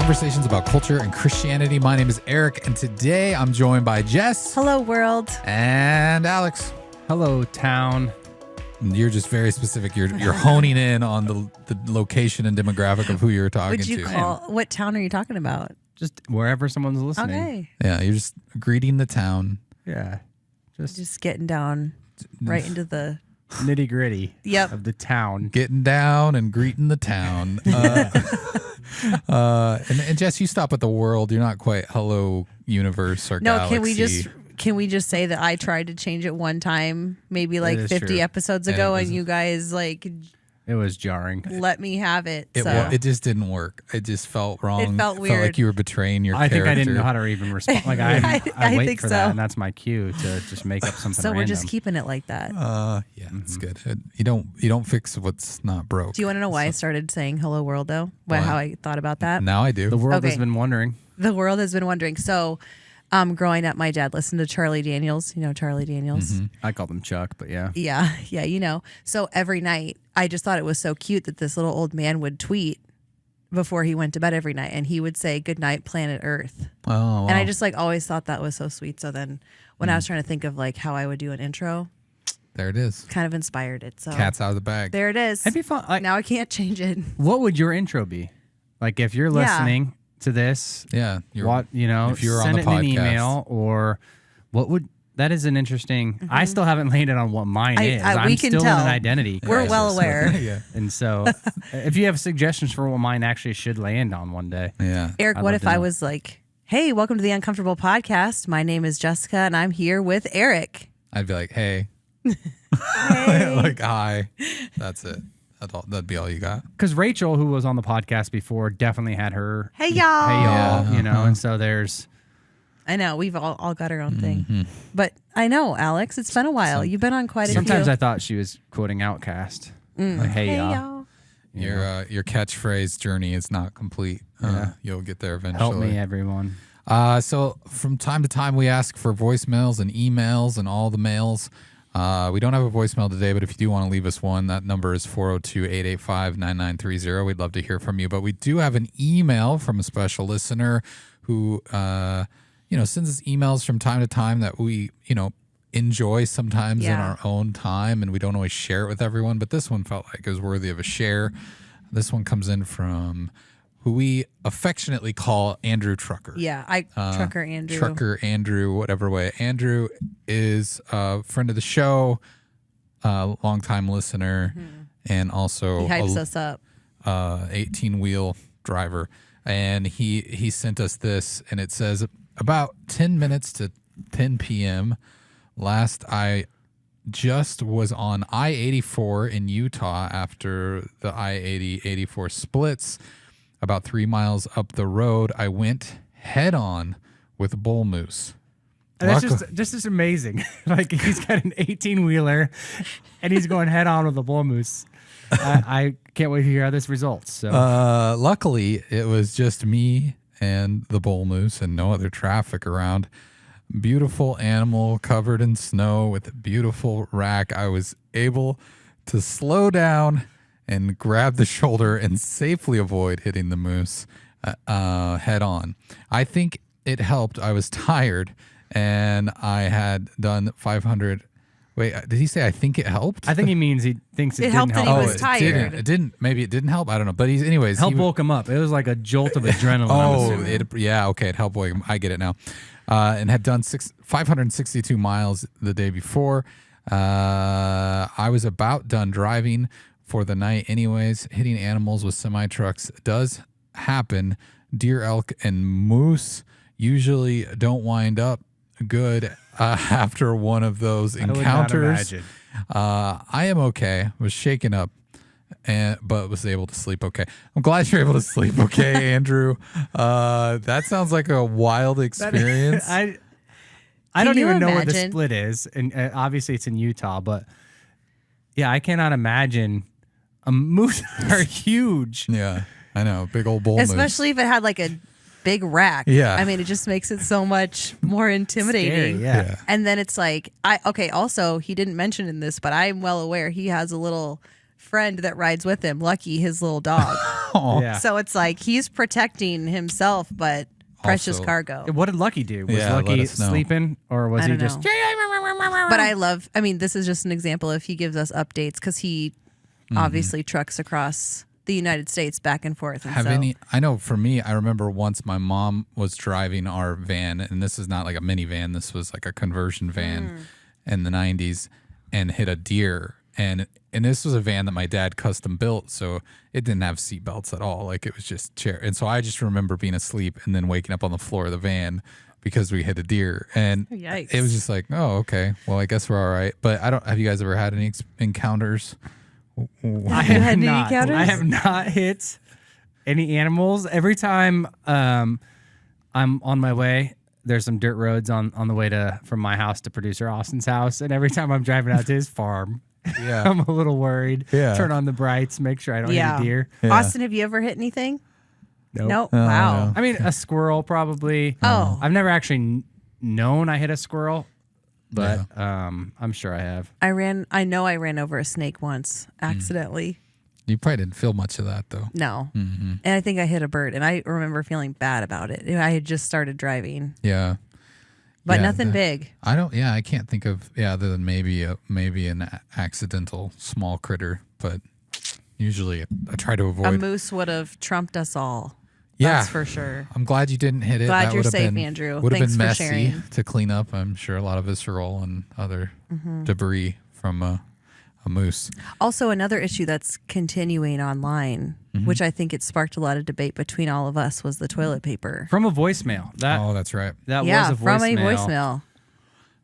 conversations about culture and Christianity. My name is Eric, and today I'm joined by Jess. Hello, world. And Alex. Hello, town. You're just very specific. You're honing in on the location and demographic of who you're talking Would you to. what town are you talking about? Just wherever someone's listening. Okay. Yeah, you're just greeting the town. Yeah. Just getting down right into the nitty gritty of the town. Getting down and greeting the town. And Jess, you stop at the world. You're not quite hello universe or galaxy. Can we just say that I tried to change it one time, maybe like 50 true. episodes ago, and you guys like it was jarring. let me have it. It just didn't work. It just felt wrong. It felt weird. Felt like you were betraying your I character. think I didn't know how to even respond. Like I wait think for so. that, and that's my cue to just make up something. So we're random. just keeping it like that. Yeah, it's good. You don't fix what's not broke. Do you want to know why I started saying hello world though? How I thought about that? Now I do. The world has Okay. been wondering. The world has been wondering. So, growing up, my dad listened to Charlie Daniels. You know Charlie Daniels? I called him Chuck, but yeah. Yeah, you know. So every night, I just thought it was so cute that this little old man would tweet before he went to bed every night, and he would say, "Good night, planet Earth." Oh, wow. And I just always thought that was so sweet. So then, when I was trying to think of how I would do an intro, there it is. kind of inspired it. So Cat's out of the bag. there it is. It'd be fun. Like, Now I can't change it. what would your intro be? Like if you're listening to this, Yeah, if you're on the send it in an podcast. email, or what would that is an interesting. I still haven't landed on what mine is. we I'm can still tell. in an identity We're crisis. well aware. Yeah, And so, if you have suggestions for what mine actually should land on one day, yeah. Eric, I'd what love if to I know. was like, "Hey, welcome to the Uncomfortable Podcast. My name is Jessica, and I'm here with Eric." I'd be like, hey, Hey. like hi. That's it. That'd be all you got. because Rachel, who was on the podcast before, definitely had her Hey, y'all. hey y'all, Yeah, and so there's I know we've all got our own thing, but I know, Alex, it's been a while. You've been on quite a sometimes few. I thought she was quoting Outcast, like hey, y'all. Your catchphrase journey is not complete. You'll get there eventually. Help me, everyone. So from time to time, we ask for voicemails and emails and all the mails. We don't have a voicemail today, but if you do want to leave us one, that number is 402-885-9930. We'd love to hear from you. But we do have an email from a special listener who, sends us emails from time to time that we, enjoy sometimes in our own time, and we don't always share it with everyone. But this one felt like it was worthy of a share. This one comes in from who we affectionately call Andrew Trucker. Yeah, Trucker Andrew. Trucker Andrew, whatever way. Andrew is a friend of the show, a longtime listener, and also He hypes us up. 18-wheel driver. And he sent us this, and it says, about 10 minutes to 10 p.m. last I just was on I-84 in Utah after the I-80-84 splits. About 3 miles up the road, I went head on with bull moose. And that's just amazing. Like he's got an 18-wheeler, and he's going head on with a bull moose. I can't wait to hear how this results. So Luckily, it was just me and the bull moose and no other traffic around. Beautiful animal covered in snow with a beautiful rack. I was able to slow down and grab the shoulder and safely avoid hitting the moose head on. I think it helped. I was tired and I had done 500. Wait, did he say I think it helped? I think he means he thinks it didn't helped that help. he was tired. It didn't. Maybe it didn't help. I don't know. But anyways. Help woke him up. It was like a jolt of adrenaline. I'm assuming. It helped wake him. I get it now. And had done 562 miles the day before. I was about done driving for the night anyways. Hitting animals with semi-trucks does happen. Deer, elk, and moose usually don't wind up good after one of those encounters. I am okay. Was shaken up, but was able to sleep okay. I'm glad you're able to sleep okay, Andrew. That sounds like a wild experience. I don't even know where the imagine? split is, and obviously it's in Utah. But yeah, I cannot imagine. Moose are huge. Yeah, I know. Big old bull moose. Especially if it had like a big rack. Yeah. I mean, it just makes it so much more intimidating. Scary, yeah. And then it's like, also, he didn't mention in this, but I'm well aware he has a little friend that rides with him, Lucky, his little dog. Yeah. So it's like he's protecting himself, but precious Also- cargo. What did Lucky do? Was Yeah, let Lucky us know. sleeping, or was I he don't just? know. But I mean, this is just an example if he gives us updates because he obviously trucks across the United States back and forth. And I know for me, I remember once my mom was driving our van, and this is not like a minivan, this was like a conversion van in the 90s, and hit a deer. And this was a van that my dad custom built, so it didn't have seat belts at all. Like it was just chair. And so I just remember being asleep and then waking up on the floor of the van because we hit a deer. And Yikes. it was just like, oh, okay, well, I guess we're all right. But have you guys ever had any encounters? I had have any not. encounters? I have not hit any animals. Every time I'm on my way, there's some dirt roads on the way from my house to producer Austin's house, and every time I'm driving out to his farm, Yeah. I'm a little worried. Yeah. Turn on the brights, make sure I don't hit a deer. Yeah. Austin, have you ever hit anything? Nope. Nope. Wow. no. I mean, a squirrel probably. Oh. I've never actually known I hit a squirrel, but I'm sure I have. I know I ran over a snake once accidentally. You probably didn't feel much of that, though. No. And I think I hit a bird, and I remember feeling bad about it. I had just started driving, Yeah. but Yeah, nothing big. I can't think of, other than maybe an accidental small critter, but usually I try to A avoid. moose would have trumped us all. Yeah. That's for sure. I'm glad you didn't hit it. Glad That you're would have safe, been, Andrew. Would have Thanks been for messy sharing. to clean up. I'm sure a lot of visceral and other debris from a moose. Also, another issue that's continuing online, which I think it sparked a lot of debate between all of us, was the toilet paper. From a voicemail. Oh, that's right. That yeah, was a voicemail. from a voicemail.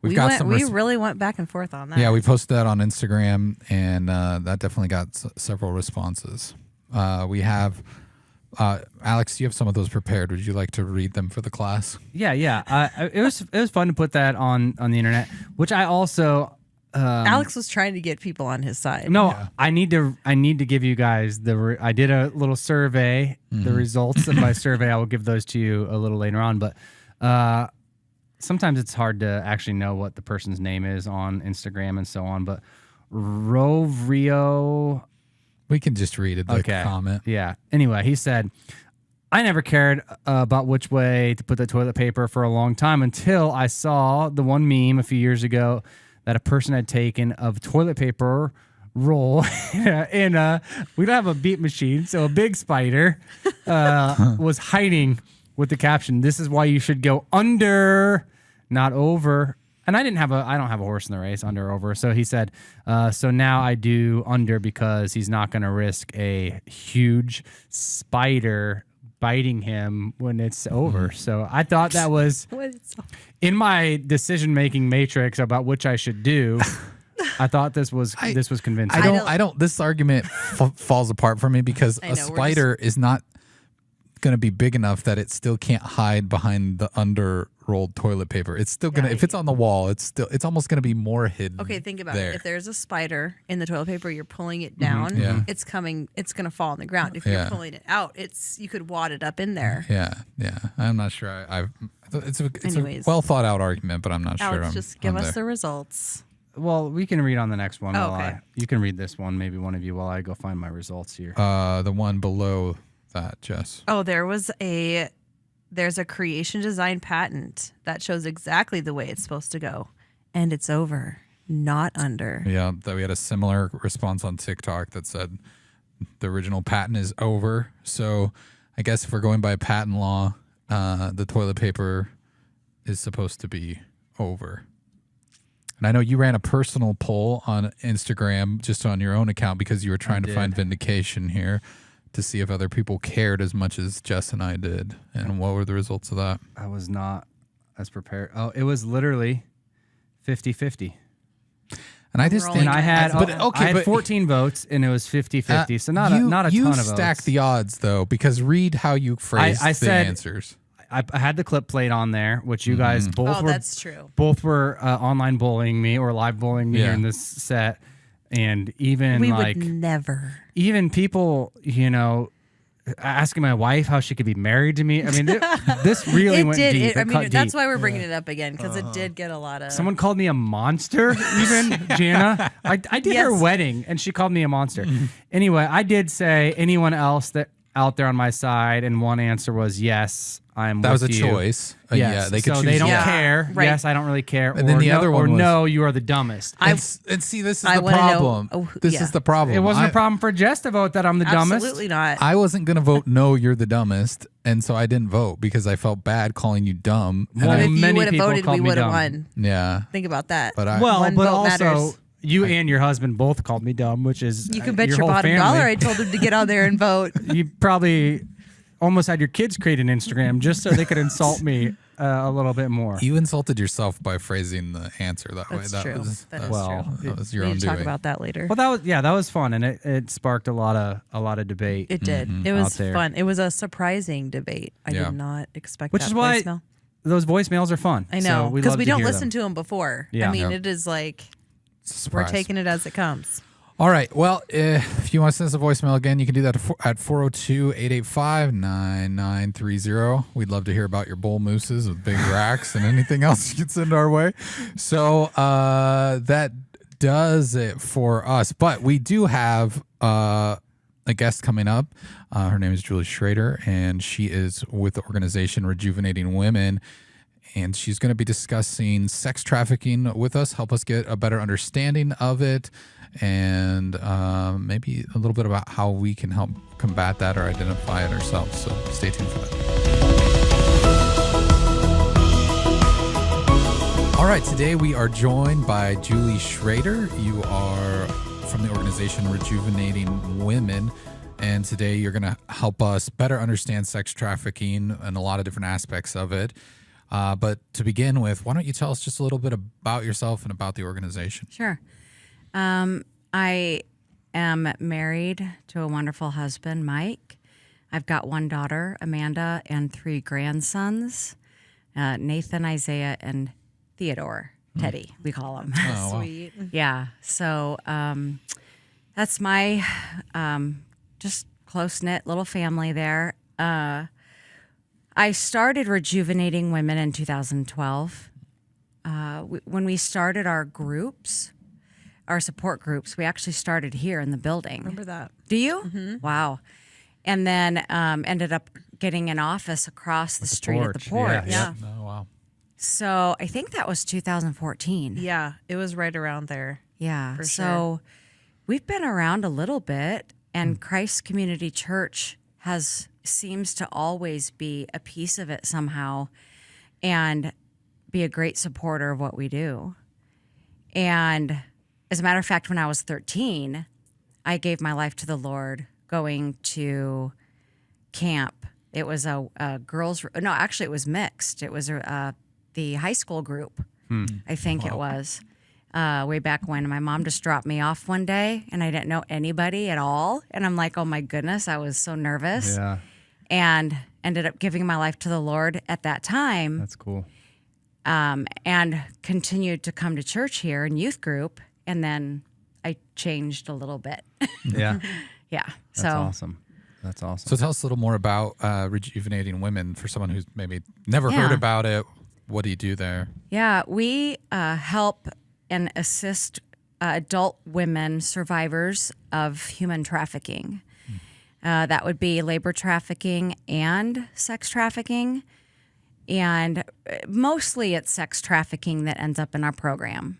We've got some. We really went back and forth on that. Yeah, we posted that on Instagram, and that definitely got several responses. We have Alex. You have some of those prepared. Would you like to read them for the class? Yeah. It was fun to put that on the internet, which I also. Alex was trying to get people on his side. No, Yeah. I need to give you guys I did a little survey. The results of my survey, I will give those to you a little later on. But sometimes it's hard to actually know what the person's name is on Instagram and so on. But Rovrio. We can just read it. The comment. Yeah. Anyway, he said, I never cared about which way to put the toilet paper for a long time until I saw the one meme a few years ago that a person had taken of toilet paper roll and we don't have a beat machine, so a big spider was hiding with the caption, "This is why you should go under, not over." And I don't have a horse in the race, under or over. So he said, so now I do under because he's not going to risk a huge spider biting him when it's over. So I thought that was in my decision-making matrix about which I should do. I thought this was convincing. I don't. This argument falls apart for me because I a know, spider is not going to be big enough that it still can't hide behind the under-rolled toilet paper. It's still gonna. If it's on the wall, it's almost gonna be more hidden. Okay, think about there. it. If there's a spider in the toilet paper, you're pulling it down. Yeah. It's gonna fall on the ground. If you're pulling it out, you could wad it up in there. Yeah. I'm not sure. It's a Anyways. well thought out argument, but I'm not sure. Alex, just give us the results. Well, we can read on the next one. Oh, okay. You can read this one, maybe one of you, while I go find my results here. The one below that, Jess. Oh, there's a creation design patent that shows exactly the way it's supposed to go, and it's over, not under. Yeah, that we had a similar response on TikTok that said the original patent is over. So I guess if we're going by patent law, the toilet paper is supposed to be over. And I know you ran a personal poll on Instagram just on your own account because you were trying to find vindication here to see if other people cared as much as Jess and I did. And what were the results of that? I was not as prepared. Oh, it was literally 50-50. And I just We're think only I had I had 14 votes and it was 50-50. So not a ton of You votes. stack the odds though, because read how you phrased I the said- answers. I had the clip played on there, which you guys both Oh, were. that's true. Both were online bullying me or live bullying me here in this set, and even We like would never. even people asking my wife how she could be married to me. I mean, this really went deep. I It mean, cut that's deep. why we're bringing it up again, because it did get a lot of. Someone called me a monster, even Jana. I did her Yes. wedding, and she called me a monster. Anyway, I did say anyone else that out there on my side, and one answer was yes. I'm. That with was a you. choice. Yes. Yeah, they could so choose. they don't yes. care. Right. Yes, I don't really care. And then the other one or was- no, you are the dumbest. I- And see, this is I the wanna know- problem. oh, This yeah. is the problem. It wasn't I- a problem for Jess to vote that I'm the dumbest. Absolutely not. I wasn't going to vote no, you're the dumbest. And so I didn't vote because I felt bad calling you dumb. And Well, But I- if you many would have people voted, called we me would have dumb. won. yeah. Think about that. But I, Well, One but vote also matters. you and your husband both called me dumb, which is You can bet your whole bottom family. dollar I told him to get on there and vote. You probably almost had your kids create an Instagram just so they could insult me a little bit more. you insulted yourself by phrasing the answer that way. That's That true. was, That is well, true. that was your We own need to talk doing. about that later. Well, that was fun, and it sparked a lot of debate. It did. Mm-hmm. It Out was there. fun. It was a surprising debate. I Yeah. did not expect Which that is why voicemail. Those voicemails are fun. I know, because because we don't listen to them before. Yeah. I mean, Yeah. it is like It's a we're surprise. taking it as it comes. All right. Well, if you want to send us a voicemail again, you can do that at 402-885-9930. We'd love to hear about your bull mooses with big racks and anything else you can send our way. So that does it for us. But we do have a guest coming up. Her name is Julie Shrader, and she is with the organization Rejuvenating Women. And she's going to be discussing sex trafficking with us, help us get a better understanding of it, and maybe a little bit about how we can help combat that or identify it ourselves. So stay tuned for that. All right, today we are joined by Julie Shrader. You are from the organization Rejuvenating Women. And today you're going to help us better understand sex trafficking and a lot of different aspects of it. But to begin with, why don't you tell us just a little bit about yourself and about the organization? Sure. I am married to a wonderful husband, Mike. I've got one daughter, Amanda, and 3 grandsons, Nathan, Isaiah, and Theodore. Teddy, we call him. Oh, wow. Sweet. Yeah. So that's my just close-knit little family there. I started Rejuvenating Women in 2012. When we started our groups, our support groups, we actually started here in the building. Remember that? Do you? Wow. And then ended up getting an office across the street at the porch, porch. yeah. Oh, wow. So I think that was 2014. Yeah, it was right around there. Yeah. For So we've been around a little bit, and Christ Community Church seems to always be a piece of it somehow and be a great supporter of what we do. And as a matter of fact, when I was 13, I gave my life to the Lord going to camp. It was a girls' no, actually it was mixed. It was the high school group, I think it was. Way back when my mom just dropped me off one day and I didn't know anybody at all. And I'm like, oh my goodness, I was so nervous. Yeah, And ended up giving my life to the Lord at that time, that's cool. and continued to come to church here in youth group. And then I changed a little bit. Yeah, Yeah. that's So awesome. That's awesome. So tell us a little more about Rejuvenating Women for someone who's maybe never heard Yeah. about it. What do you do there? yeah, we help and assist adult women survivors of human trafficking. That would be labor trafficking and sex trafficking. And mostly it's sex trafficking that ends up in our program.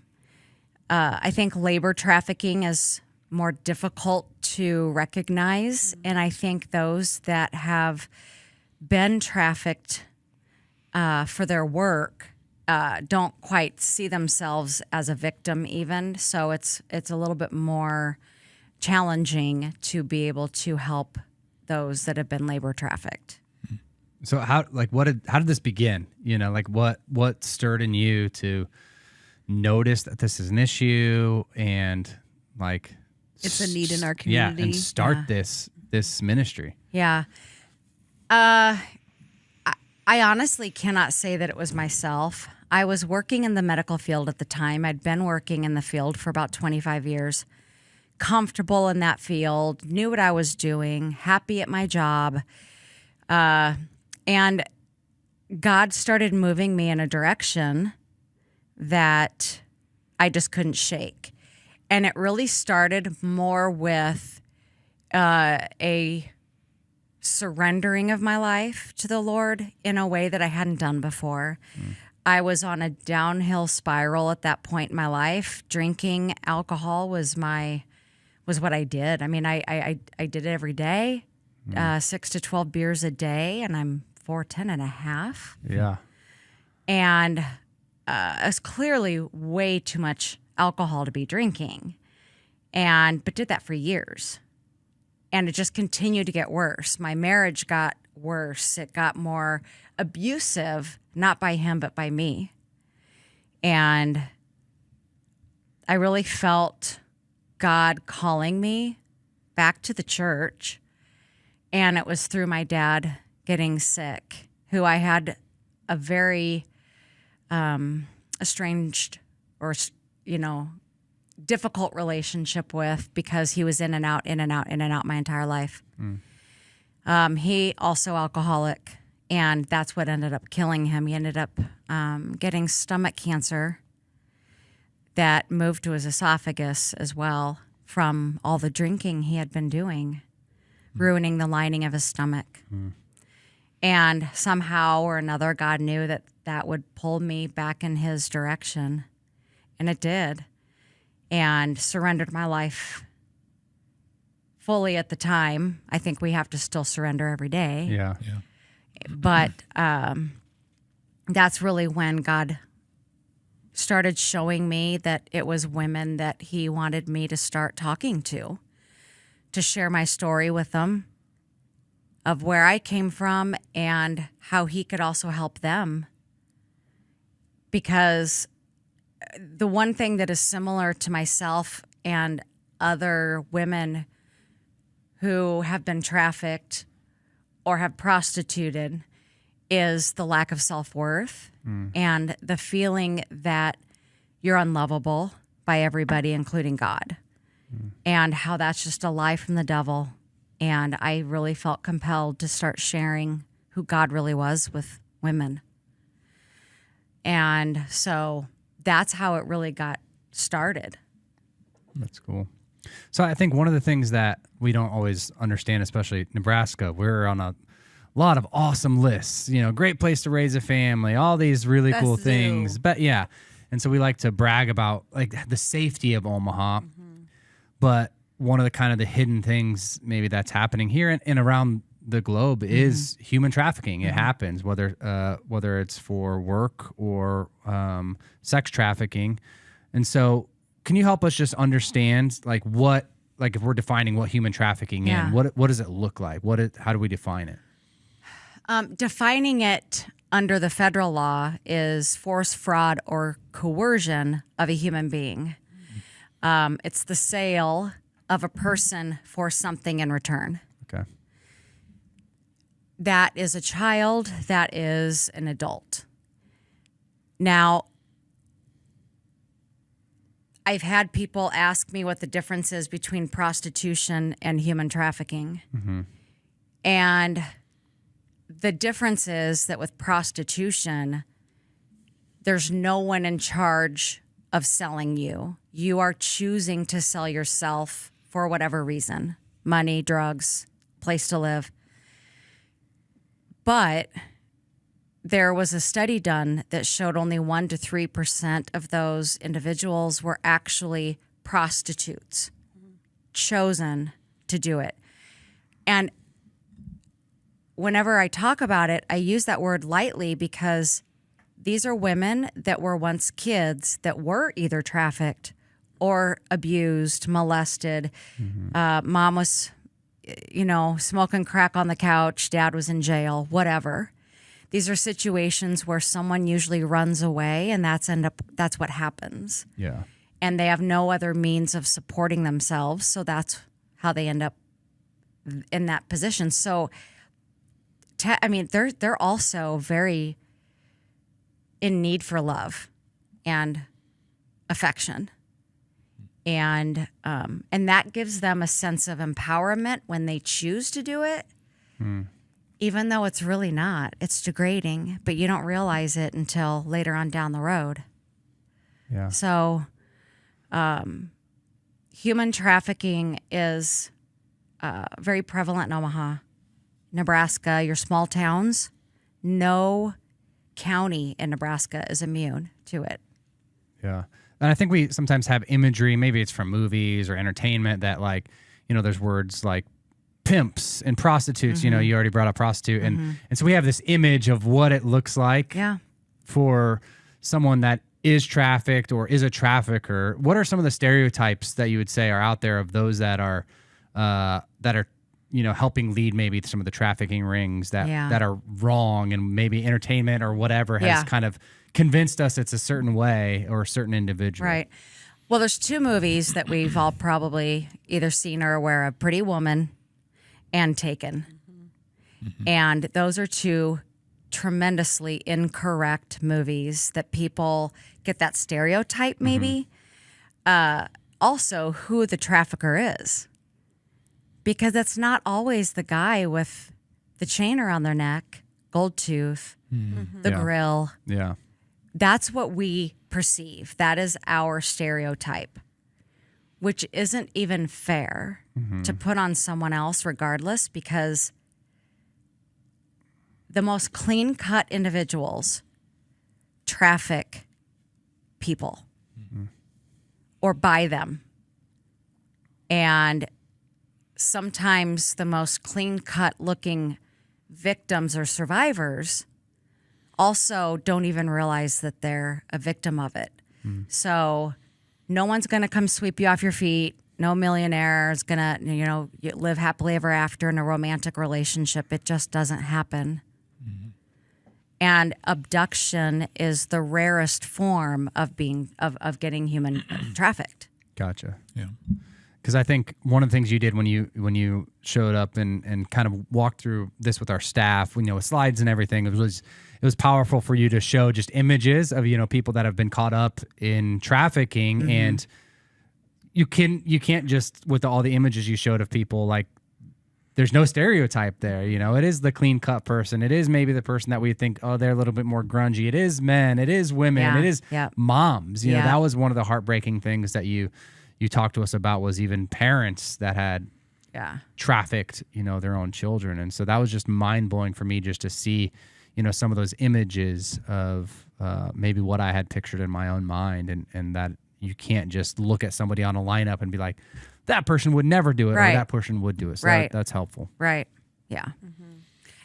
I think labor trafficking is more difficult to recognize. And I think those that have been trafficked for their work don't quite see themselves as a victim even. So it's a little bit more challenging to be able to help those that have been labor trafficked. So how did this begin? You know, like what stirred in you to notice that this is an issue and like It's a need in our yeah, community. and start Yeah. this ministry. Yeah. I honestly cannot say that it was myself. I was working in the medical field at the time. I'd been working in the field for about 25 years. comfortable in that field, knew what I was doing, happy at my job. And God started moving me in a direction that I just couldn't shake. And it really started more with a surrendering of my life to the Lord in a way that I hadn't done before. I was on a downhill spiral at that point in my life. Drinking alcohol was what I did. I mean, I did it every day, 6 to 12 beers a day, and I'm 4'10" and a half. Yeah. And it's clearly way too much alcohol to be drinking, but did that for years. And it just continued to get worse. My marriage got worse. It got more abusive, not by him, but by me. And I really felt God calling me back to the church. And it was through my dad getting sick, who I had a very estranged or, difficult relationship with, because he was in and out my entire life. He also alcoholic, and that's what ended up killing him. He ended up getting stomach cancer that moved to his esophagus as well from all the drinking he had been doing, ruining the lining of his stomach. And somehow or another, God knew that would pull me back in his direction, and it did. And surrendered my life fully at the time. I think we have to still surrender every day. Yeah. But that's really when God started showing me that it was women that he wanted me to start talking to share my story with them of where I came from and how he could also help them. Because the one thing that is similar to myself and other women who have been trafficked or have prostituted is the lack of self-worth and the feeling that you're unlovable by everybody, including God, and how that's just a lie from the devil. And I really felt compelled to start sharing who God really was with women. And so that's how it really got started. That's cool. So I think one of the things that we don't always understand, especially Nebraska, we're on a lot of awesome lists, great place to raise a family, all these really Best cool zoo. things. But yeah. And so we like to brag about like the safety of Omaha. But one of the kind of the hidden things maybe that's happening here and around the globe is human trafficking. It happens, whether it's for work or sex trafficking. And so can you help us just understand if we're defining what human trafficking is, what does it look like? How do we define it? Defining it under the federal law is force, fraud, or coercion of a human being. It's the sale of a person for something in return. Okay. That is a child, that is an adult. Now, I've had people ask me what the difference is between prostitution and human trafficking. And the difference is that with prostitution, there's no one in charge of selling you. You are choosing to sell yourself for whatever reason: money, drugs, place to live. But there was a study done that showed only 1 to 3% of those individuals were actually prostitutes chosen to do it. And whenever I talk about it, I use that word lightly because these are women that were once kids that were either trafficked or abused, molested. Mom was, smoking crack on the couch. Dad was in jail, whatever. These are situations where someone usually runs away, and that's what happens. Yeah. And they have no other means of supporting themselves, so that's how they end up in that position. So, they're also very in need for love and affection. and that gives them a sense of empowerment when they choose to do it, even though it's really not. It's degrading, but you don't realize it until later on down the road. Yeah. So, human trafficking is very prevalent in Omaha, Nebraska, your small towns. No county in Nebraska is immune to it. Yeah. And I think we sometimes have imagery, maybe it's from movies or entertainment, that like, there's words like pimps and prostitutes, you already brought up prostitute. And so we have this image of what it looks like for someone that is trafficked or is a trafficker. What are some of the stereotypes that you would say are out there of those that are helping lead maybe some of the trafficking rings that are wrong, and maybe entertainment or whatever has kind of convinced us it's a certain way or a certain individual? Right. Well, there's two movies that we've all probably either seen or aware of: Pretty Woman and Taken. And those are two tremendously incorrect movies that people get that stereotype maybe. Also, who the trafficker is. Because it's not always the guy with the chain around their neck, gold tooth, the grill. Yeah. That's what we perceive. That is our stereotype, which isn't even fair to put on someone else regardless, because the most clean-cut individuals traffic people or buy them. And sometimes the most clean-cut looking victims or survivors also don't even realize that they're a victim of it. So no one's going to come sweep you off your feet. No millionaire is going to, live happily ever after in a romantic relationship. It just doesn't happen. And abduction is the rarest form of getting human trafficked. Gotcha. Yeah. Because I think one of the things you did when you showed up and kind of walked through this with our staff, with slides and everything, it was powerful for you to show just images of people that have been caught up in trafficking, and you can't just, with all the images you showed of people, like, there's no stereotype there. It is the clean cut person. It is maybe the person that we think, oh, they're a little bit more grungy. It is men. It is women. It is moms. That was one of the heartbreaking things that you talked to us about, was even parents that had trafficked, their own children. And so that was just mind blowing for me, just to see, some of those images of maybe what I had pictured in my own mind, and that you can't just look at somebody on a lineup and be like, that person would never do it, or that person would do it. So that's helpful. Right. Yeah.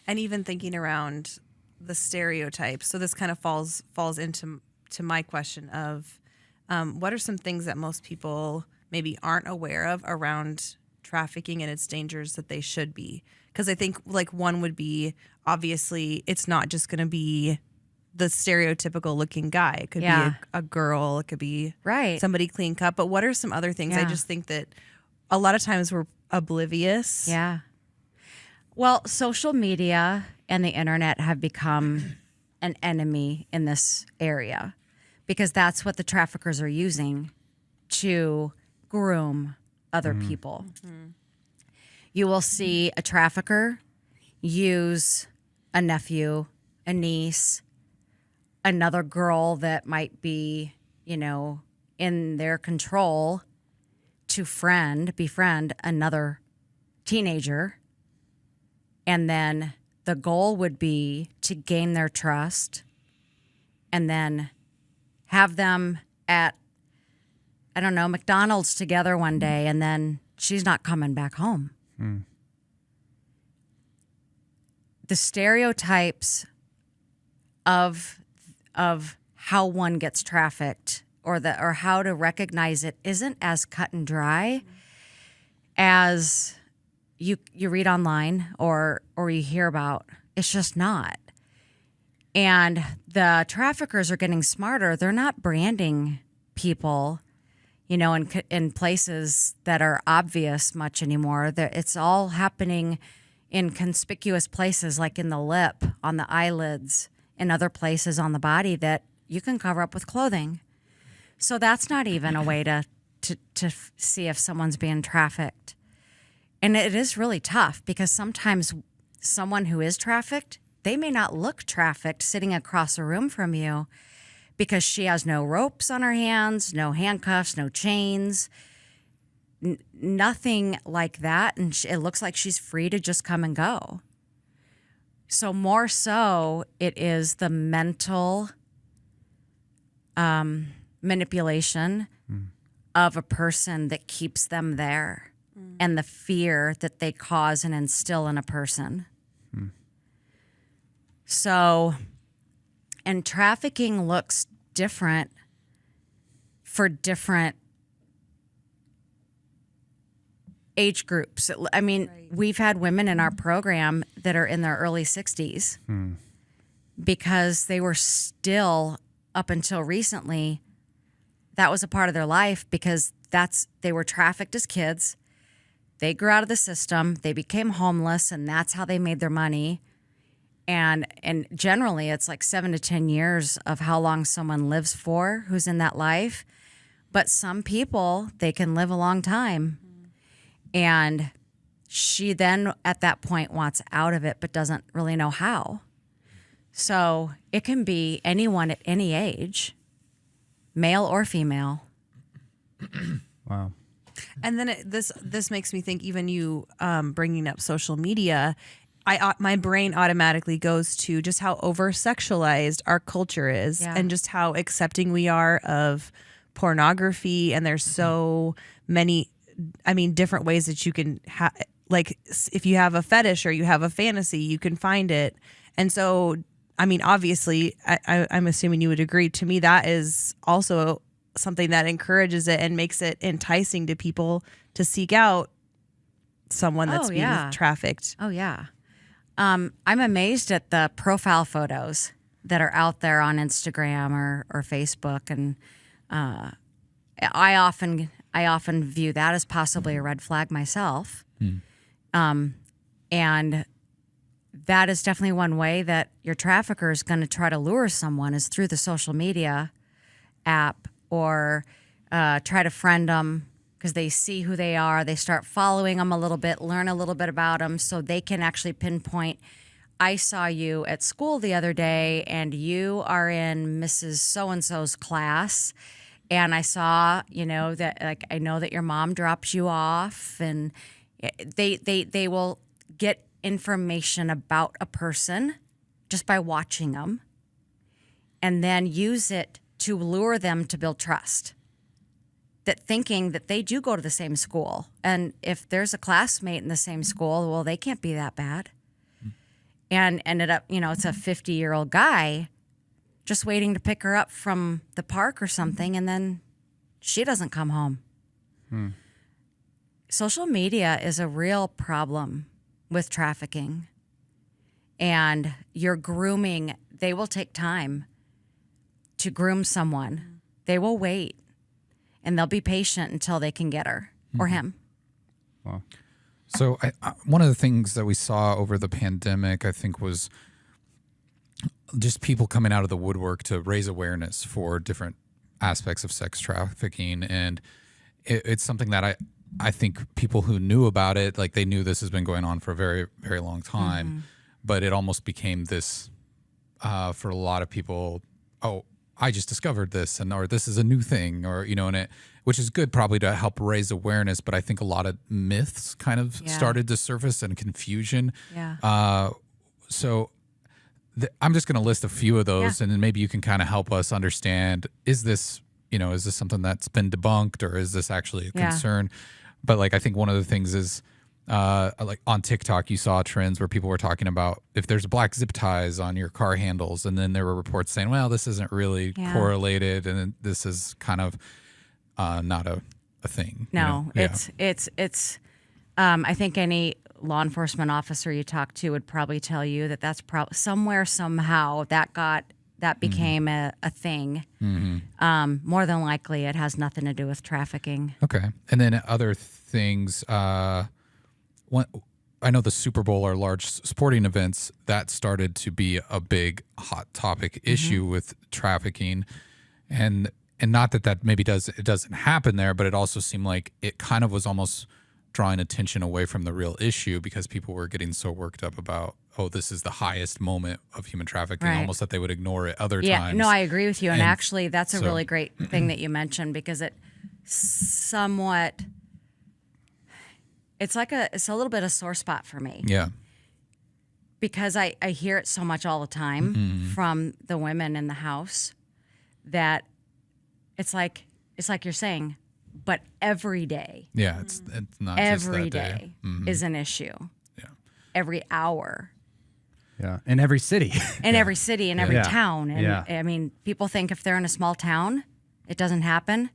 And even thinking around the stereotypes. So this kind of falls into my question of what are some things that most people maybe aren't aware of around trafficking and its dangers that they should be? Because I think like one would be, obviously it's not just going to be the stereotypical looking guy. It could be a girl. It could be somebody clean cut. But what are some other things? I just think that a lot of times we're oblivious. Yeah. Well, social media and the internet have become an enemy in this area, because that's what the traffickers are using to groom other people. You will see a trafficker use a nephew, a niece, another girl that might be, in their control to befriend another teenager. And then the goal would be to gain their trust and then have them at, I don't know, McDonald's together one day, and then she's not coming back home. The stereotypes of how one gets trafficked or how to recognize it isn't as cut and dry as you read online or you hear about. It's just not. And the traffickers are getting smarter. They're not branding people, in places that are obvious much anymore. It's all happening in conspicuous places, like in the lip, on the eyelids, and other places on the body that you can cover up with clothing. So that's not even a way to to see if someone's being trafficked. And it is really tough because sometimes someone who is trafficked, they may not look trafficked sitting across a room from you because she has no ropes on her hands, no handcuffs, no chains, nothing like that. And it looks like she's free to just come and go. So more so, it is the mental manipulation of a person that keeps them there and the fear that they cause and instill in a person. So, and trafficking looks different for different age groups. I mean, we've had women in our program that are in their early 60s because they were still, up until recently, that was a part of their life because they were trafficked as kids. They grew out of the system. They became homeless, and that's how they made their money. And generally, it's like 7 to 10 years of how long someone lives for who's in that life. But some people, they can live a long time. And she then, at that point, wants out of it, but doesn't really know how. So it can be anyone at any age, male or female. Wow. And then this makes me think, even you bringing up social media, my brain automatically goes to just how over sexualized our culture is, and just how accepting we are of pornography. And there's so many, different ways that you can like if you have a fetish or you have a fantasy, you can find it. And so, obviously, I'm assuming you would agree. To me, that is also something that encourages it and makes it enticing to people to seek out someone that's being trafficked. Oh, yeah. I'm amazed at the profile photos that are out there on Instagram or Facebook. And I often view that as possibly a red flag myself. And that is definitely one way that your trafficker is going to try to lure someone is through the social media app, or try to friend them because they see who they are. They start following them a little bit, learn a little bit about them so they can actually pinpoint, I saw you at school the other day and you are in Mrs. So-and-so's class. And I saw, that I know that your mom dropped you off, and they will get information about a person just by watching them and then use it to lure them to build trust. That thinking that they do go to the same school. And if there's a classmate in the same school, well, they can't be that bad. And ended up, it's a 50-year-old guy just waiting to pick her up from the park or something, and then she doesn't come home. Social media is a real problem with trafficking. And your grooming, they will take time to groom someone. They will wait, and they'll be patient until they can get her or him. Wow. So one of the things that we saw over the pandemic, I think, was just people coming out of the woodwork to raise awareness for different aspects of sex trafficking. And it's something that I think people who knew about it, like they knew this has been going on for a very, very long time, but it almost became this, for a lot of people, I just discovered this, or this is a new thing, or, and it, which is good probably to help raise awareness. But I think a lot of myths kind of started to surface and confusion. Yeah. So I'm just going to list a few of those, and then maybe you can kind of help us understand, is this something that's been debunked, or is this actually a concern? But I think one of the things is, on TikTok, you saw trends where people were talking about if there's black zip ties on your car handles, and then there were reports saying, well, this isn't really correlated, and this is kind of not a thing. No, it's I think any law enforcement officer you talk to would probably tell you that that's somewhere, somehow that became a thing. More than likely, it has nothing to do with trafficking. Okay. And then other things, I know the Super Bowl or large sporting events, that started to be a big hot topic issue with trafficking. And and not that maybe it doesn't happen there, but it also seemed like it kind of was almost drawing attention away from the real issue because people were getting so worked up about, oh, this is the highest moment of human trafficking, Right. almost that they would ignore it other Yeah, times. no, I agree with you. And And actually, that's a so- really great thing that you mentioned because it's a little bit of a sore spot for me Yeah. because I hear it so much all the time from the women in the house that it's like you're saying, but every day, Yeah. It's not every just that day. day is an issue. Yeah. Every hour. Yeah. In every city. In every city, in every Yeah. town. And Yeah. I mean, people think if they're in a small town, it doesn't happen.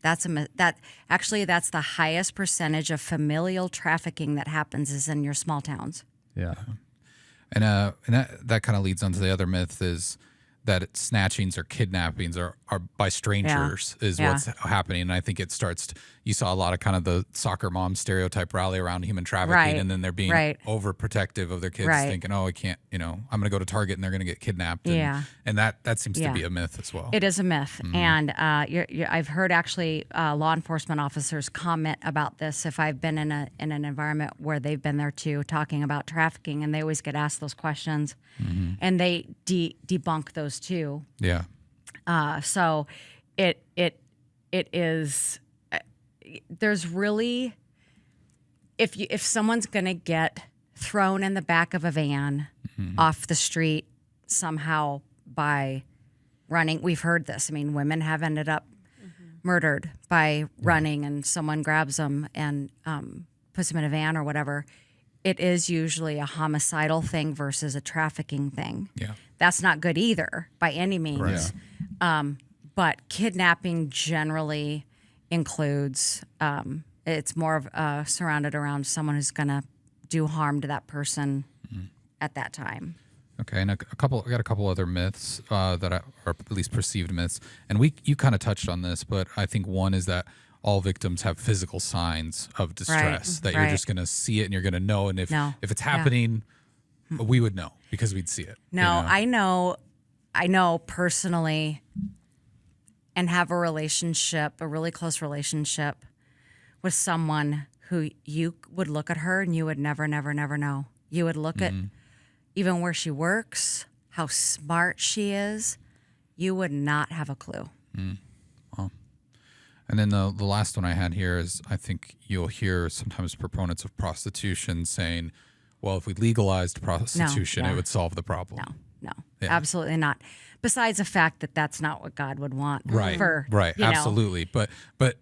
That's the highest percentage of familial trafficking that happens is in your small towns. Yeah. And that kind of leads on to the other myth is that snatchings or kidnappings are by strangers is Yeah. what's happening. And I think it starts, you saw a lot of kind of the soccer mom stereotype rally around human trafficking, Right. and then they're being Right. overprotective of their kids, Right. thinking, oh, I can't, I'm going to go to Target and they're going to get kidnapped. Yeah. And that seems to Yeah. be a myth as well. It is a myth. And I've heard actually law enforcement officers comment about this if I've been in an environment where they've been there too, talking about trafficking, and they always get asked those questions. And they debunk those too. Yeah. So it is there's really if someone's going to get thrown in the back of a van off the street somehow by running, we've heard this. I mean, women have ended up murdered by running, and someone grabs them and puts them in a van or whatever. It is usually a homicidal thing versus a trafficking thing. Yeah. That's not good either by any means. But kidnapping generally includes, it's more of surrounded around someone who's going to do harm to that person at that time. Okay, and I got a couple other myths that are at least perceived myths, and you kind of touched on this, but I think one is that all victims have physical signs of distress that you're right. just going to see it and you're going to know, and if it's happening, we would know because we'd see it. No, you know? I know personally, and have a really close relationship with someone who you would look at her and you would never know. You would look at even where she works, how smart she is. You would not have a clue. And then the last one I had here is, I think you'll hear sometimes proponents of prostitution saying, well, if we legalized prostitution, it would solve the problem. No, Yeah. absolutely not. Besides the fact that that's not what God would want. Right. For, Right. you know. Absolutely. But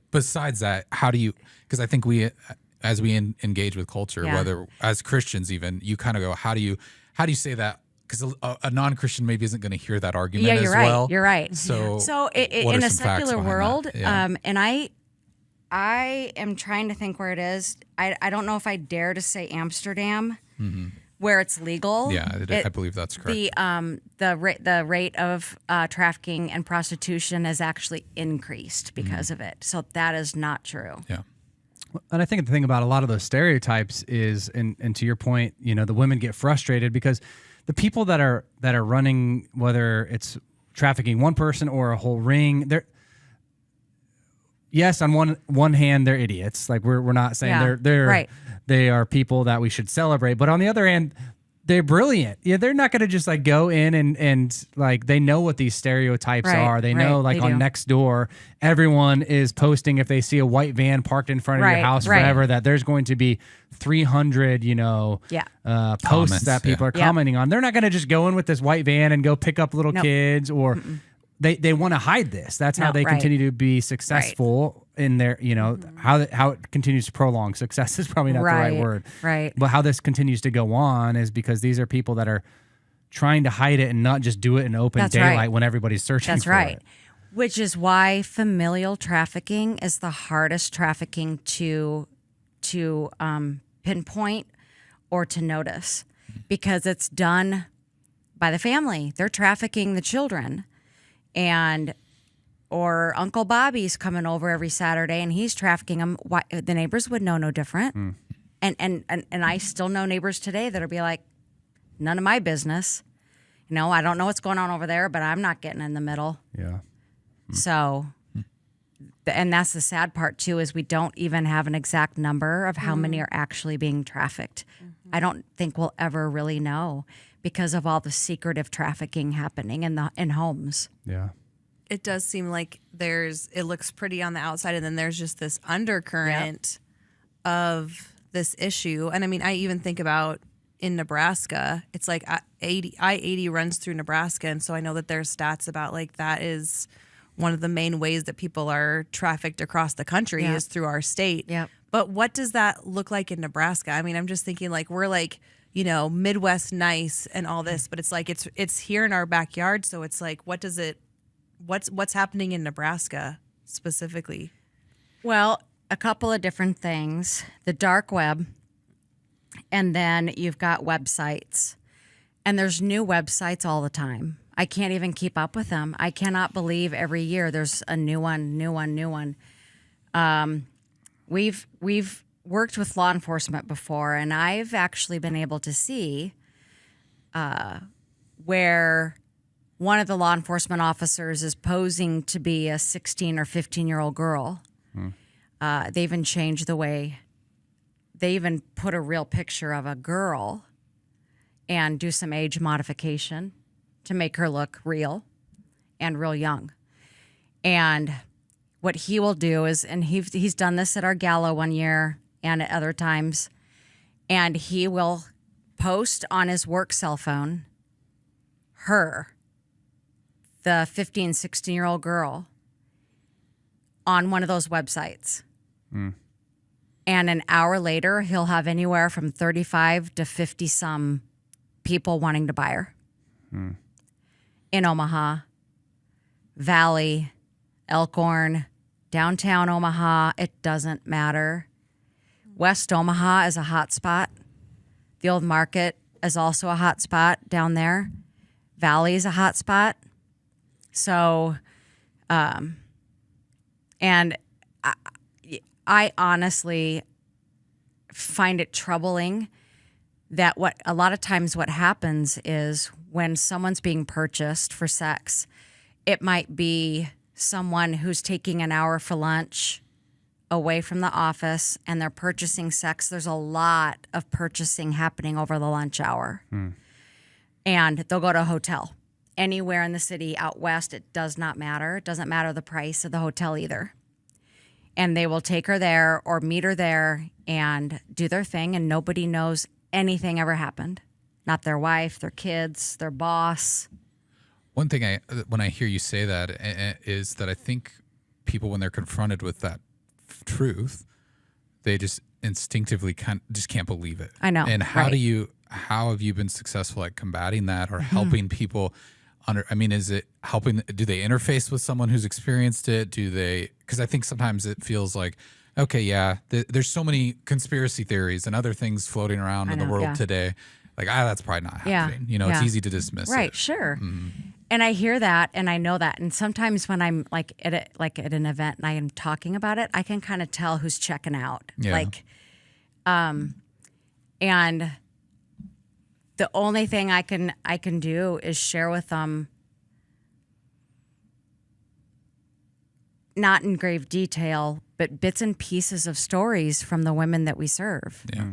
besides that, how do you, because I think as we engage with culture, Yeah. whether as Christians even, you kind of go, how do you say that? Because a non-Christian maybe isn't going to hear that argument Yeah, you're as right. well. You're right. So what in are a some facts secular behind world, that? Yeah. and I am trying to think where it is. I don't know if I dare to say Amsterdam, where it's legal. Yeah, I believe that's correct. The rate of trafficking and prostitution has actually increased because of it. So that is not true. Yeah. And I think the thing about a lot of those stereotypes is, and to your point, the women get frustrated because the people that are running, whether it's trafficking one person or a whole ring, yes, on one hand, they're idiots. Like we're not saying Yeah, they're right. they are people that we should celebrate. But on the other hand, they're brilliant. Yeah, they're not going to just like go in and like they know what these stereotypes Right, are. They know right, like they on do. Nextdoor, everyone is posting if they see a white van parked in front of your Right, house right. forever that there's going to be 300 posts Comments, that people are Yeah. commenting on. They're not going to just go in with this white van and go pick up little Nope. kids or they want to hide this. That's how No, they right. continue to be successful in their, how it continues to prolong. Success is probably not the right Right, word. right. But how this continues to go on is because these are people that are trying to hide it and not just do it in open That's daylight right. when everybody's searching That's for right. it. Which is why familial trafficking is the hardest trafficking to pinpoint or to notice because it's done by the family. They're trafficking the children, or Uncle Bobby's coming over every Saturday and he's trafficking them. Why, the neighbors would know no different. And I still know neighbors today that'll be like, none of my business. I don't know what's going on over there, but I'm not getting in the middle. Yeah. So, and that's the sad part too, is we don't even have an exact number of how many are actually being trafficked. I don't think we'll ever really know because of all the secretive trafficking happening in homes. Yeah. It does seem like it looks pretty on the outside, and then there's just this undercurrent of this issue. And I mean, I even think about in Nebraska, it's like I-80 runs through Nebraska. And so I know that there's stats about like that is one of the main ways that people are trafficked across the country is through our state. Yep. But what does that look like in Nebraska? I mean, I'm just thinking like we're like, Midwest nice and all this, but it's like it's here in our backyard. So it's like, what's happening in Nebraska specifically? Well, a couple of different things. The dark web, and then you've got websites. And there's new websites all the time. I can't even keep up with them. I cannot believe every year there's a new one. We've worked with law enforcement before, and I've actually been able to see where one of the law enforcement officers is posing to be a 16 or 15-year-old girl. They even changed the way, they even put a real picture of a girl and do some age modification to make her look real and real young. And what he will do is, and he's done this at our gala one year and at other times, and he will post on his work cell phone the 15, 16-year-old girl, on one of those websites. And an hour later, he'll have anywhere from 35 to 50 some people wanting to buy her. In Omaha, Valley, Elkhorn, downtown Omaha, it doesn't matter. West Omaha is a hot spot. The old market is also a hot spot down there. Valley is a hot spot. So, and I honestly find it troubling that a lot of times what happens is when someone's being purchased for sex, it might be someone who's taking an hour for lunch away from the office and they're purchasing sex. There's a lot of purchasing happening over the lunch hour. And they'll go to a hotel. Anywhere in the city out west, it does not matter. It doesn't matter the price of the hotel either. And they will take her there or meet her there and do their thing, and nobody knows anything ever happened. Not their wife, their kids, their boss. One thing when I hear you say that is that I think people, when they're confronted with that truth, they just instinctively just can't believe it. I know. And how have you been successful at combating that or helping people is it helping? Do they interface with someone who's experienced it? Because I think sometimes it feels like, okay, yeah, there's so many conspiracy theories and other things floating around in the world today. Like, that's probably not happening. It's easy to dismiss Right, it. sure. And I hear that and I know that. And sometimes when I'm like at an event and I am talking about it, I can kind of tell who's checking out. Yeah. And the only thing I can do is share with them, not in grave detail, but bits and pieces of stories from the women that we serve. Yeah.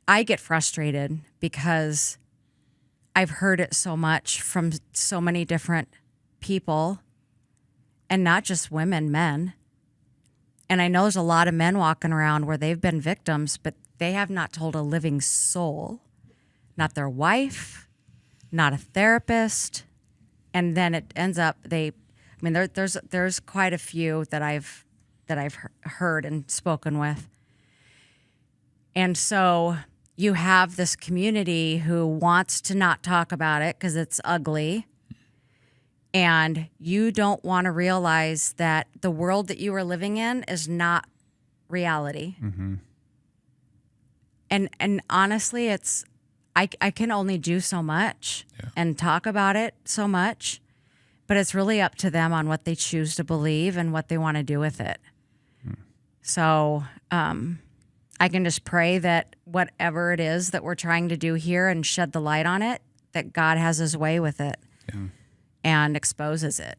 I get frustrated because I've heard it so much from so many different people, and not just women, men. And I know there's a lot of men walking around where they've been victims, but they have not told a living soul, not their wife, not a therapist. And then it ends up there's quite a few that I've heard and spoken with. And so you have this community who wants to not talk about it because it's ugly. And you don't want to realize that the world that you are living in is not reality. And honestly, I can only do so much and talk about it so much, but it's really up to them on what they choose to believe and what they want to do with it. So I can just pray that whatever it is that we're trying to do here and shed the light on it, that God has his way with it. and exposes it.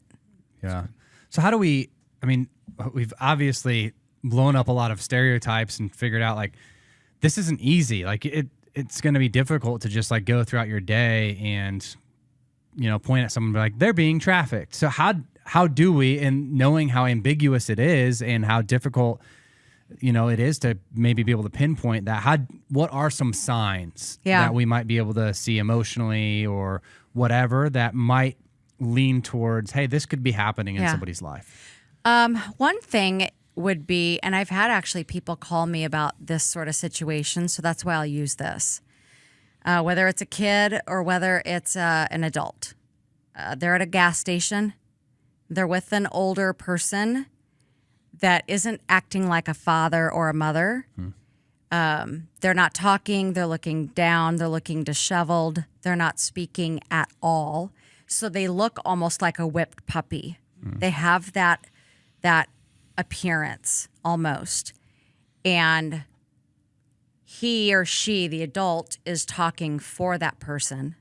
Yeah. So how do we, I mean, we've obviously blown up a lot of stereotypes and figured out like this isn't easy. Like it's going to be difficult to just like go throughout your day and, point at someone and be like, they're being trafficked. So how do we, and knowing how ambiguous it is and how difficult, it is to maybe be able to pinpoint that, what are some signs that we might be able to see emotionally or whatever that might lean towards, hey, this could be happening in somebody's life? One thing would be, and I've had actually people call me about this sort of situation, so that's why I'll use this. Whether it's a kid or whether it's an adult. They're at a gas station. They're with an older person that isn't acting like a father or a mother. They're not talking. They're looking down. They're looking disheveled. They're not speaking at all. So they look almost like a whipped puppy. They have that appearance almost. And he or she, the adult, is talking for that person,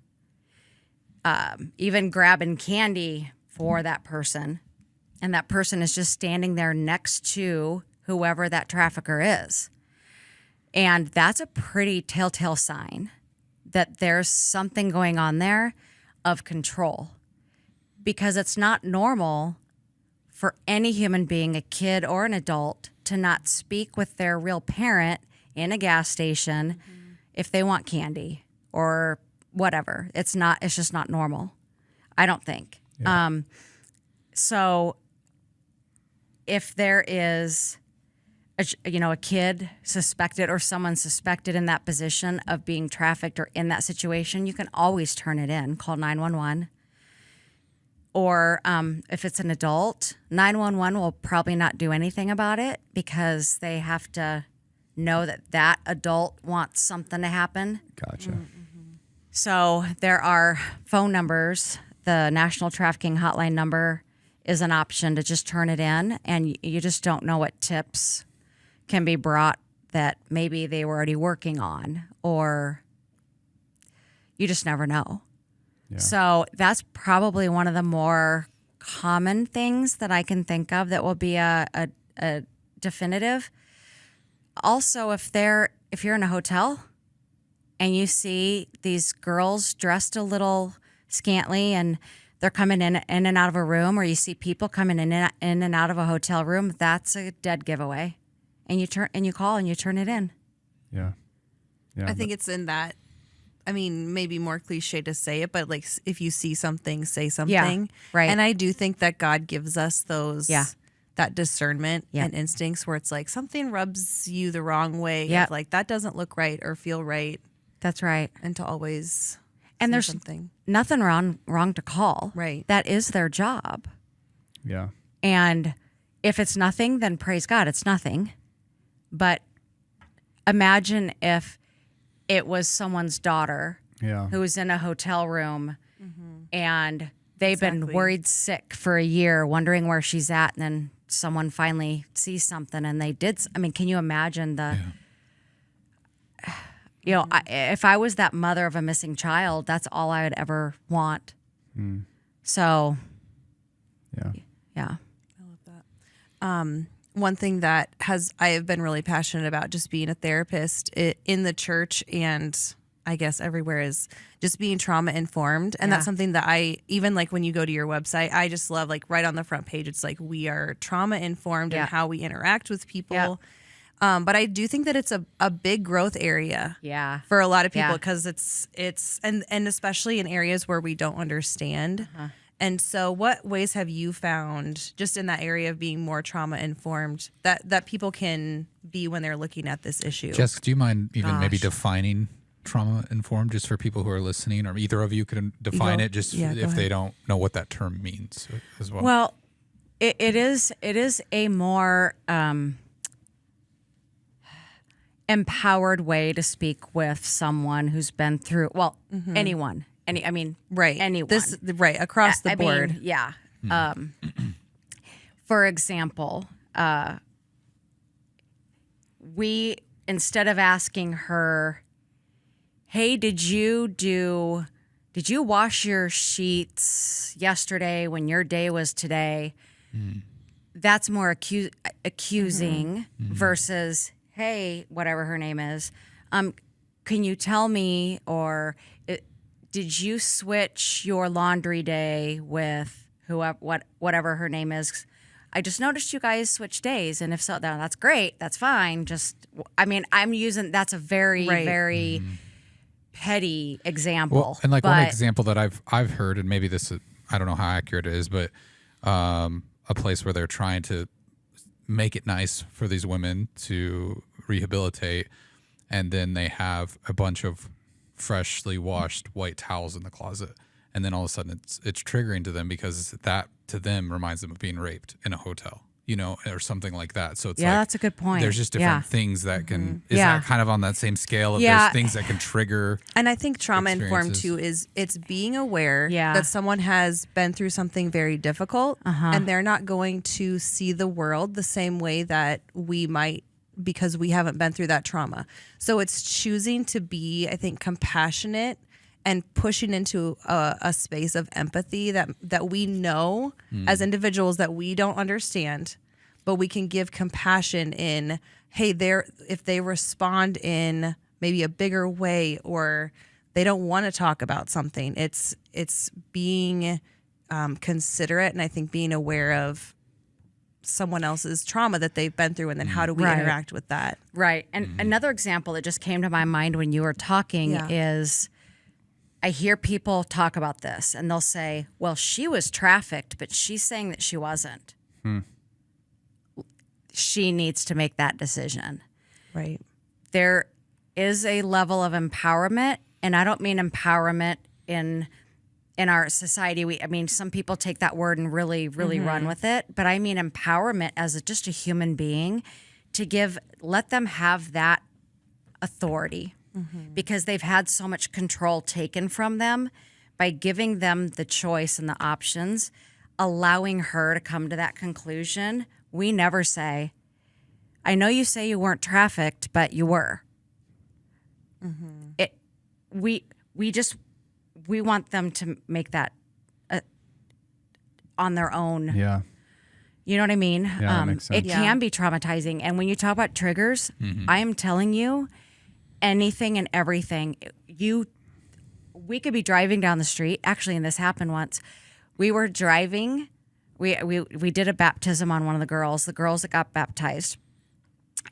even grabbing candy for that person. And that person is just standing there next to whoever that trafficker is. And that's a pretty telltale sign that there's something going on there of control, because it's not normal for any human being, a kid or an adult, to not speak with their real parent in a gas station if they want candy or whatever. It's just not normal, I don't think. Yeah. So if there is a kid suspected or someone suspected in that position of being trafficked or in that situation, you can always turn it in, call 911. Or if it's an adult, 911 will probably not do anything about it because they have to know that adult wants something to happen. Gotcha. So there are phone numbers. The National Trafficking Hotline number is an option to just turn it in, and you just don't know what tips can be brought that maybe they were already working on, or you just never know. Yeah. So that's probably one of the more common things that I can think of that will be a definitive. Also, if you're in a hotel and you see these girls dressed a little scantily and they're coming in and out of a room, or you see people coming in and out of a hotel room, that's a dead giveaway. And you call and you turn it in. Yeah. I think it's in that. I mean, maybe more cliche to say it, but like if you see something, say something. Yeah, right. And I do think that God gives us that discernment Yeah. and instincts where it's like something rubs you the wrong way. Yeah. Like that doesn't look right or feel right. That's right. And to always And say there's something. nothing wrong to call. Right. That is their job. Yeah. And if it's nothing, then praise God, it's nothing. But imagine if it was someone's daughter who was in a hotel room and they've been worried sick for a year, wondering where she's at, and then someone finally sees something and they did. I mean, can you imagine if I was that mother of a missing child, that's all I would ever want. So, Yeah. yeah. One thing that I have been really passionate about just being a therapist in the church and I guess everywhere is just being trauma informed. And that's something that I, even like when you go to your website, I just love like right on the front page, it's like we are trauma informed in how we interact with people. But I do think that it's a big growth area for a lot of people because it's and especially in areas where we don't understand. And so what ways have you found just in that area of being more trauma informed that people can be when they're looking at this issue? Jess, do you mind even maybe defining trauma informed just for people who are listening, or either of you could define it just if they don't know what that term means as well? Well, it is a more empowered way to speak with someone who's been through, anyone. Anyone. Across the board. For example, we, instead of asking her, hey, did you do did you wash your sheets yesterday when your day was today? That's more accusing versus, hey, whatever her name is, can you tell me, or did you switch your laundry day with whoever, whatever her name is? I just noticed you guys switch days, and if so, then that's great. That's fine. Just, I mean, I'm using, that's a very, very petty example. Well, and like one example that I've heard, and maybe this is, I don't know how accurate it is, but a place where they're trying to make it nice for these women to rehabilitate, and then they have a bunch of freshly washed white towels in the closet, and then all of a sudden it's triggering to them because that to them reminds them of being raped in a hotel, you know, or something like that. So it's that's a good point. There's just different things that can is that kind of on that same scale of there's things that can trigger. And I think trauma informed too is it's being aware that someone has been through something very difficult and they're not going to see the world the same way that we might, because we haven't been through that trauma. So it's choosing to be, I think, compassionate and pushing into a space of empathy that we know as individuals that we don't understand, but we can give compassion in, hey, if they respond in maybe a bigger way, or they don't want to talk about something, it's being considerate, and I think being aware of someone else's trauma that they've been through, and then how do we interact with that? Right. And another example that just came to my mind when you were talking is, I hear people talk about this and they'll say, well, she was trafficked, but she's saying that she wasn't. She needs to make that decision. Right. There is a level of empowerment, and I don't mean empowerment in our society. I mean, some people take that word and really, really run with it, but I mean empowerment as just a human being, to let them have that authority. Because they've had so much control taken from them, by giving them the choice and the options, allowing her to come to that conclusion. We never say, I know you say you weren't trafficked, but you were. We want them to make that on their own. Yeah. You know what I mean? Yeah, that makes sense. It can be traumatizing. And when you talk about triggers, I am telling you, anything and everything. We could be driving down the street. Actually, and this happened once. We were driving. We did a baptism on one of the girls that got baptized,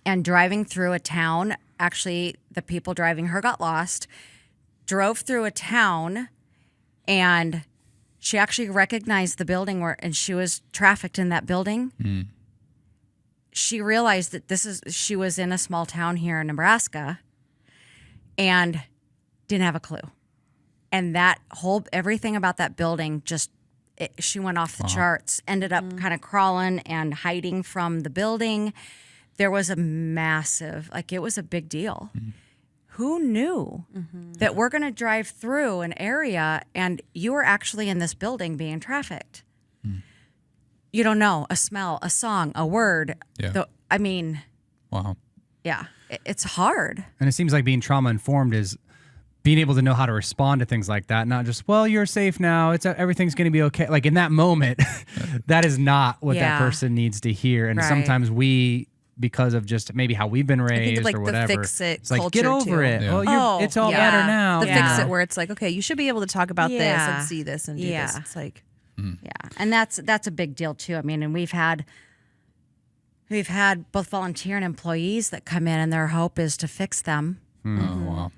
and driving through a town. Actually, the people driving her got lost. Drove through a town, and she actually recognized the building and she was trafficked in that building. She realized that she was in a small town here in Nebraska, and didn't have a clue. And everything about that building she went off the charts, ended up kind of crawling and hiding from the building. There was a massive, it was a big deal. Who knew that we're going to drive through an area and you were actually in this building being trafficked? You don't know, a smell, a song, a word. Yeah. Wow. Yeah. It's hard. And it seems like being trauma informed is being able to know how to respond to things like that, not just, well, you're safe now, everything's going to be okay. Like in that moment, that is not what that person needs to hear. And sometimes we, because of just maybe how we've been raised or whatever, the fix it it's like, culture get over too. it. Yeah. Oh, it's all better now. The fix it, where it's like, okay, you should be able to talk about this and see this and do this. It's like, yeah, and that's a big deal too. I mean, and we've had both volunteer and employees that come in, and their hope is to fix them. Oh, wow.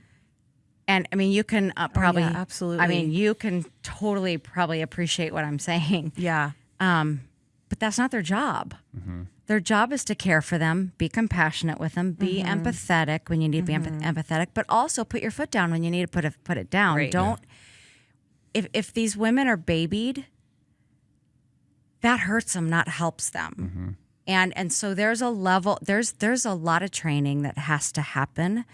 And I mean, you can probably, absolutely. I mean, you can totally probably appreciate what I'm saying. Yeah. But that's not their job. Their job is to care for them, be compassionate with them, be empathetic when you need to be empathetic, but also put your foot down when you need to put it down. Right. Don't. If these women are babied, that hurts them, not helps them. And so there's a level, there's a lot of training that has to happen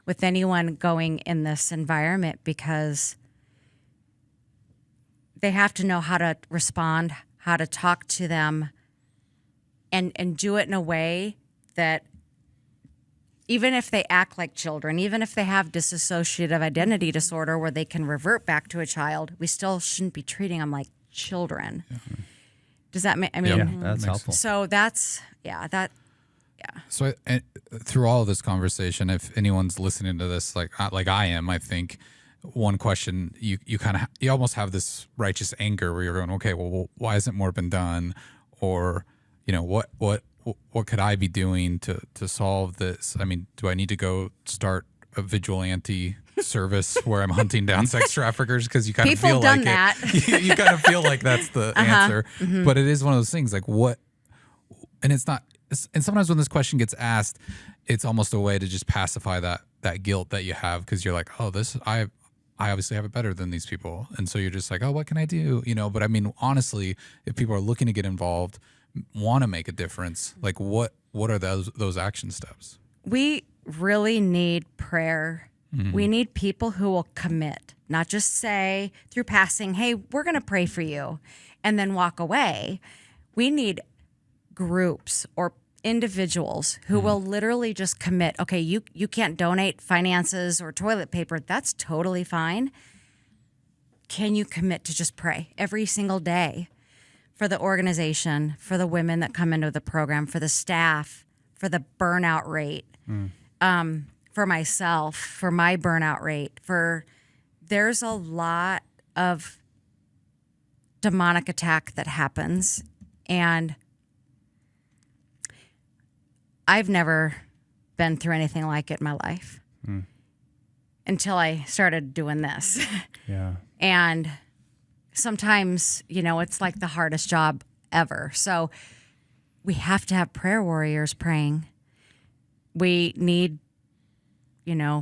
with anyone going in this environment, because they have to know how to respond, how to talk to them, and do it in a way that even if they act like children, even if they have dissociative identity disorder where they can revert back to a child, we still shouldn't be treating them like children. Does that make, I mean, Yeah, that's helpful. so that's, So through all of this conversation, if anyone's listening to this, like I am, I think one question you kind of you almost have this righteous anger where you're going, okay, well, why hasn't more been done, or what could I be doing to solve this? I mean, do I need to go start a vigilante service where I'm hunting down sex traffickers? Because you kind of feel done like that. you kind of feel like that's the answer, but it is one of those things like what, and it's not. And sometimes when this question gets asked, it's almost a way to just pacify that guilt that you have, because you're like, oh, I obviously have it better than these people, and so you're just like, oh, what can I do? But I mean, honestly, if people are looking to get involved, want to make a difference, like what are those action steps? we really need prayer. We need people who will commit, not just say through passing, hey, we're going to pray for you, and then walk away. We need groups or individuals who will literally just commit. Okay, you can't donate finances or toilet paper. That's totally fine. Can you commit to just pray every single day for the organization, for the women that come into the program, for the staff, for the burnout rate, for myself, for my burnout rate, there's a lot of demonic attack that happens, and I've never been through anything like it in my life until I started doing this. Yeah. And sometimes, it's like the hardest job ever. So we have to have prayer warriors praying. We need,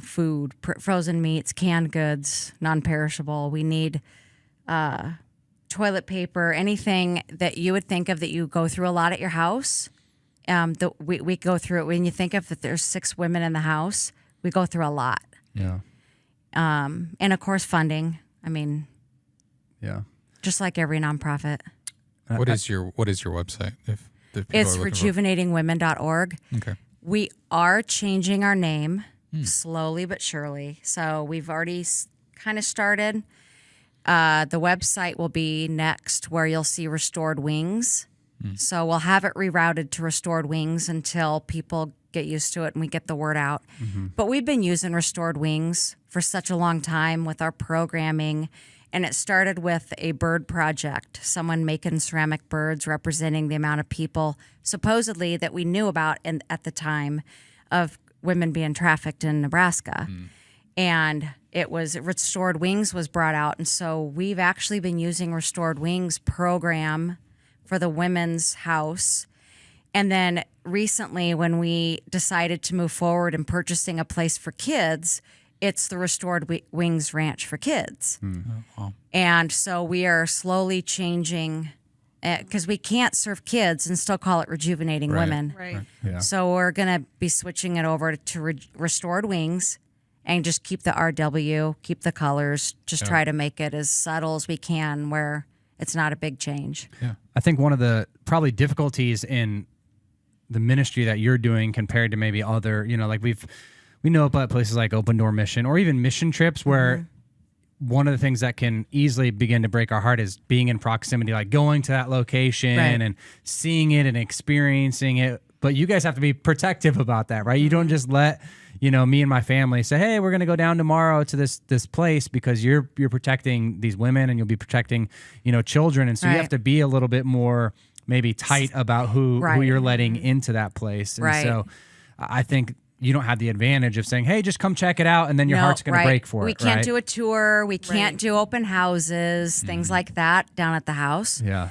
food, frozen meats, canned goods, non-perishable. We need toilet paper, anything that you would think of that you go through a lot at your house. We go through it. When you think of that there's 6 women in the house, we go through a lot. Yeah. And of course, funding. I mean, Yeah. just like every nonprofit. What is your website? If people It's are looking rejuvenatingwomen.org. Okay. We are changing our name slowly but surely. So we've already kind of started. The website will be next, where you'll see Restored Wings. So we'll have it rerouted to Restored Wings until people get used to it and we get the word out. But we've been using Restored Wings for such a long time with our programming. And it started with a bird project, someone making ceramic birds representing the amount of people supposedly that we knew about at the time of women being trafficked in Nebraska. And it was Restored Wings was brought out. And so we've actually been using Restored Wings program for the women's house. And then recently, when we decided to move forward in purchasing a place for kids, it's the Restored Wings Ranch for Kids. Wow. And so we are slowly changing, because we can't serve kids and still call it Rejuvenating Right. Women. Right. Yeah. So we're going to be switching it over to Restored Wings and just keep the RW, keep the colors, just try to make it as subtle as we can where it's not a big change. Yeah. I think one of the probably difficulties in the ministry that you're doing compared to maybe other, we know about places like Open Door Mission or even mission trips where one of the things that can easily begin to break our heart is being in proximity, like going to that location Right. and seeing it and experiencing it. But you guys have to be protective about that, right? You don't just let, me and my family say, hey, we're going to go down tomorrow to this place, because you're protecting these women and you'll be protecting, children. And so you Right. have to be a little bit more maybe tight about who Right. you're letting into that place. And Right. so I think you don't have the advantage of saying, hey, just come check it out, and then your heart's going to break for We it. can't right? do a tour. We can't Right. do open houses, things like that down at the house. Yeah.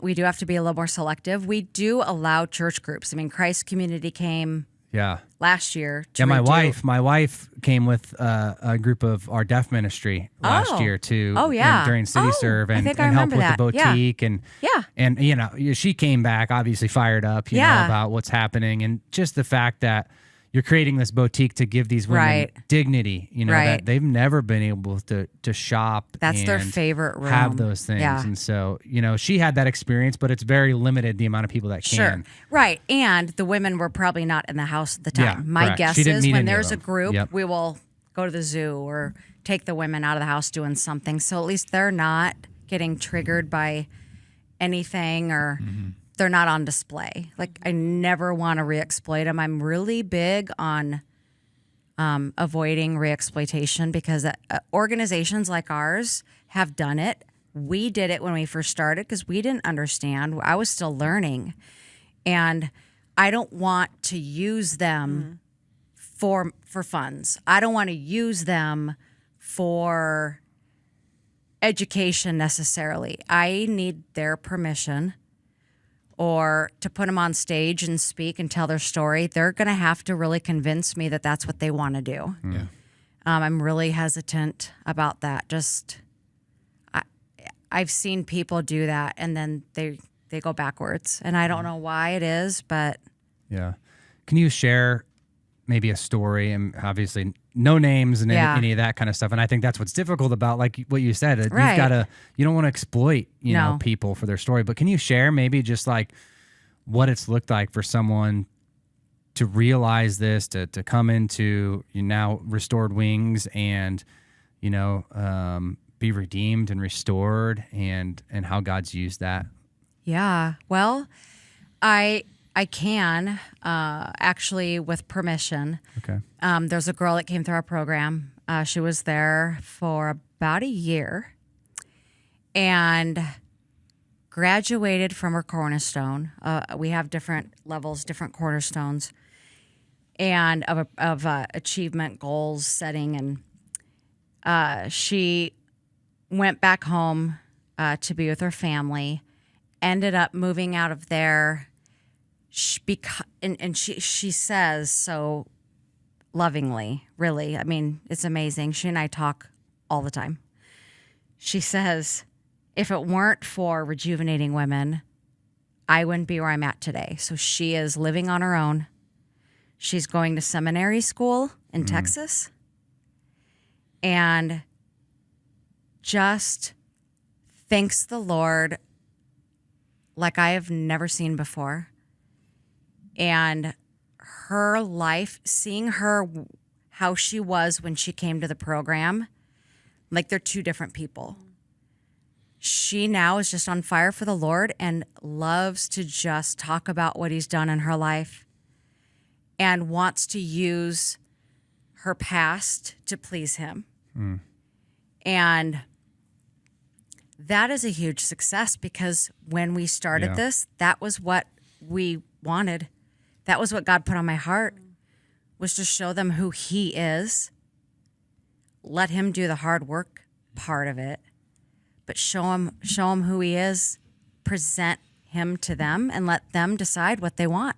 We do have to be a little more selective. We do allow church groups. I mean, Christ Community came Yeah. last year. To Yeah, my redo- wife came with a group of our deaf ministry last Oh. year too. Oh, yeah. during City Oh, Serve I and, think I and helped with remember the that. Yeah. boutique and Yeah. she came back obviously fired up, Yeah. about what's happening, and just the fact that you're creating this boutique to give these women Right. dignity, you know, Right. that they've never been able to shop. That's their and favorite room. have those things. Yeah. And so, you know, she had that experience, but it's very limited the amount of people that Sure. can. Right. And the women were probably not in the house at the Yeah, time. My correct. guess She didn't is meet when any of there's a them. group, Yep. we will go to the zoo or take the women out of the house doing something. So at least they're not getting triggered by anything or they're not on display. Like I never want to re-exploit them. I'm really big on avoiding re-exploitation because organizations like ours have done it. We did it when we first started because we didn't understand. I was still learning. And I don't want to use them for funds. I don't want to use them for education necessarily. I need their permission or to put them on stage and speak and tell their story. They're going to have to really convince me that that's what they want to do. Yeah. I'm really hesitant about that. I've seen people do that and then they go backwards. And I don't know why it is, but Yeah. Can you share maybe a story and obviously no names and Yeah. any of that kind of stuff? And I think that's what's difficult about, like what you said, Right. you don't want to exploit, you know, No. people for their story, but can you share maybe just like what it's looked like for someone to realize this, to come into now Restored Wings and, you know, be redeemed and restored and how God's used that? yeah. Well, I can actually with permission. Okay. There's a girl that came through our program. She was there for about a year and graduated from her cornerstone. We have different levels, different cornerstones, and of achievement goals setting. And she went back home to be with her family. Ended up moving out of there. She says so lovingly, really. I mean, it's amazing. She and I talk all the time. She says, if it weren't for rejuvenating women, I wouldn't be where I'm at today. So she is living on her own. She's going to seminary school in Texas and just thanks the Lord like I have never seen before. And her life, seeing her how she was when she came to the program, like they're two different people. She now is just on fire for the Lord and loves to just talk about what he's done in her life and wants to use her past to please him. And that is a huge success because when we started this, that was what we wanted. That was what God put on my heart, was to show them who he is, let him do the hard work part of it, but show him who he is, present him to them, and let them decide what they want.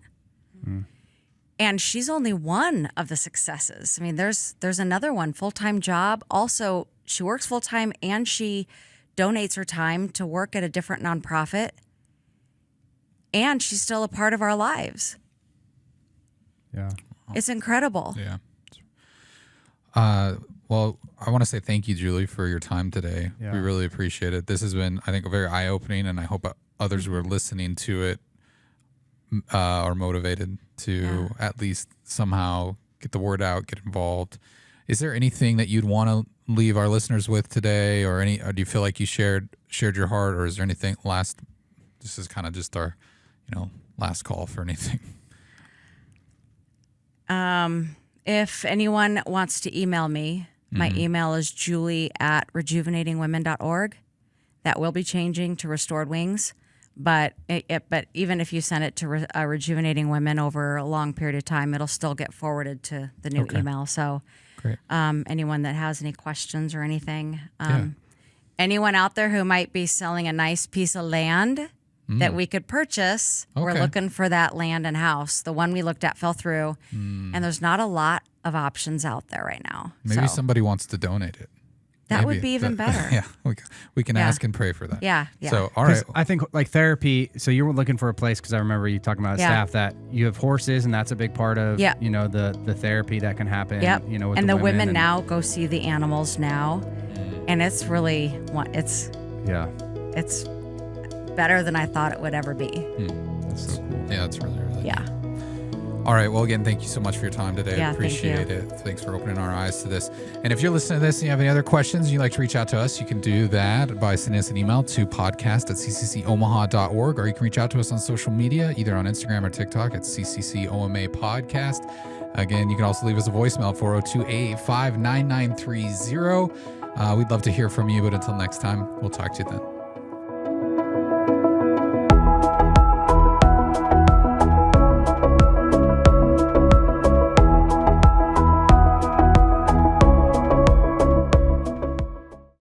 And she's only one of the successes. I mean, there's another one, full-time job. Also, she works full-time and she donates her time to work at a different nonprofit. And she's still a part of our lives. Yeah. It's incredible. Yeah. Well, I want to say thank you, Julie, for your time today. Yeah. We really appreciate it. This has been, I think, very eye-opening, and I hope others who are listening to it are motivated to at least somehow get the word out, get involved. Is there anything that you'd want to leave our listeners with today, or do you feel like you shared your heart, or is there anything last? This is kind of just our, last call for anything. If anyone wants to email me, my email is julie@rejuvenatingwomen.org. That will be changing to Restored Wings. But even if you send it to Rejuvenating Women over a long period of time, it'll still get forwarded to the new email. So Great. Anyone that has any questions or anything, anyone out there who might be selling a nice piece of land that we could purchase, we're Okay. looking for that land and house. The one we looked at fell through, and there's not a lot of options out there right now. Maybe So, somebody wants to donate it. That would maybe be even better. Yeah, we can Yeah. ask and pray for that. Yeah, yeah. So, all right. I think like therapy. So you were looking for a place because I remember you talking about a Yeah. staff that you have horses, and that's a big part of Yeah. the therapy that can happen. Yep. With and the women and- now go see the animals now, and it's really it's Yeah. it's better than I thought it would ever be. That's so cool. Yeah, it's really, really Yeah. All right. Well, again, thank you so much for your time today. Yeah, thank Appreciate you. it. Thanks for opening our eyes to this. And if you're listening to this and you have any other questions, you'd like to reach out to us, you can do that by sending us an email to podcast@cccomaha.org, or you can reach out to us on social media, either on Instagram or TikTok at CCCOMA Podcast. Again, you can also leave us a voicemail at 402-885-9930. We'd love to hear from you, but until next time, we'll talk to you then.